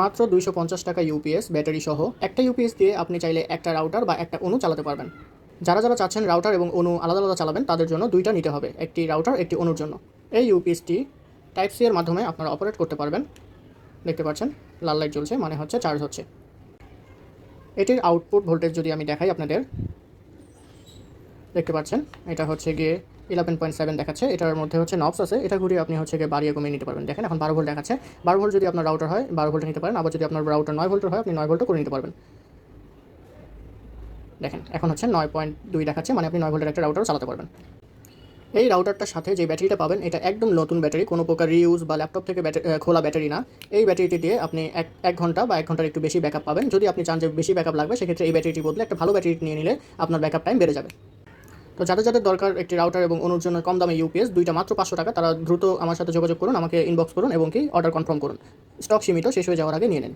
মাত্র 250 টাকা UPS battery সহ একটা ইউপিএস দিয়ে আপনি চাইলে একটা রাউটার বা একটা অণু চালাতে পারবেন। যারা চাচ্ছেন রাউটার এবং অণু আলাদা আলাদা চালাবেন তাদের জন্য দুইটা নিতে হবে, একটি রাউটার একটি অণুর জন্য। এই ইউপিএসটি টাইপ সি এর মাধ্যমে আপনারা অপারেট করতে পারবেন। দেখতে পাচ্ছেন লাল লাইট জ্বলছে, মানে হচ্ছে চার্জ হচ্ছে। এটির আউটপুট ভোল্টেজ যদি আমি দেখাই আপনাদের, দেখতে পাচ্ছেন এটা হচ্ছে গিয়ে 11.7 দেখাচ্ছে। এটার মধ্যে হচ্ছে নবস আছে, এটা ঘুরিয়ে আপনি হচ্ছে গিয়ে বাড়িয়ে কমিয়ে নিতে পারবেন। দেখেন এখন 12 ভোল্ট দেখাচ্ছে। 12 ভোল্ট যদি আপনার রাউটার হয় 12 ভোল্টে নিতে পারেন, আবার যদি আপনার রাউটার 9 ভোল্টের হয় আপনি 9 ভোল্টও করে নিতে পারবেন। দেখেন এখন হচ্ছে 9.2 দেখাচ্ছে, মানে আপনি 9 ভোল্টের একটা রাউটারও চালাতে পারবেন। এই রাউটারটার সাথে যে ব্যাটারিটা পাবেন এটা একদম নতুন ব্যাটারি, কোনো প্রকার রিউজ বা ল্যাপটপ থেকে খোলা ব্যাটারি না। এই ব্যাটারিটি দিয়ে আপনি এক ঘন্টা বা 1 ঘন্টার একটু বেশি ব্যাকআপ পাবেন। যদি আপনি চান যে বেশি ব্যাকআপ লাগবে সেক্ষেত্রে এই ব্যাটারিটির বদলে একটা ভালো ব্যাটারি নিয়ে নিলে আপনার ব্যাকআপ টাইম বেড়ে যাবে। তো যাদের দরকার একটি রাউটার এবং অণুর জন্য কম দামে ইউপিএস, দুইটা মাত্র 500 টাকা, তারা দ্রুত আমার সাথে যোগাযোগ করুন, আমাকে ইনবক্স করুন এবং কি অর্ডার কনফার্ম করুন। স্টক সীমিত, শেষ হয়ে যাওয়ার আগে নিয়ে নিন।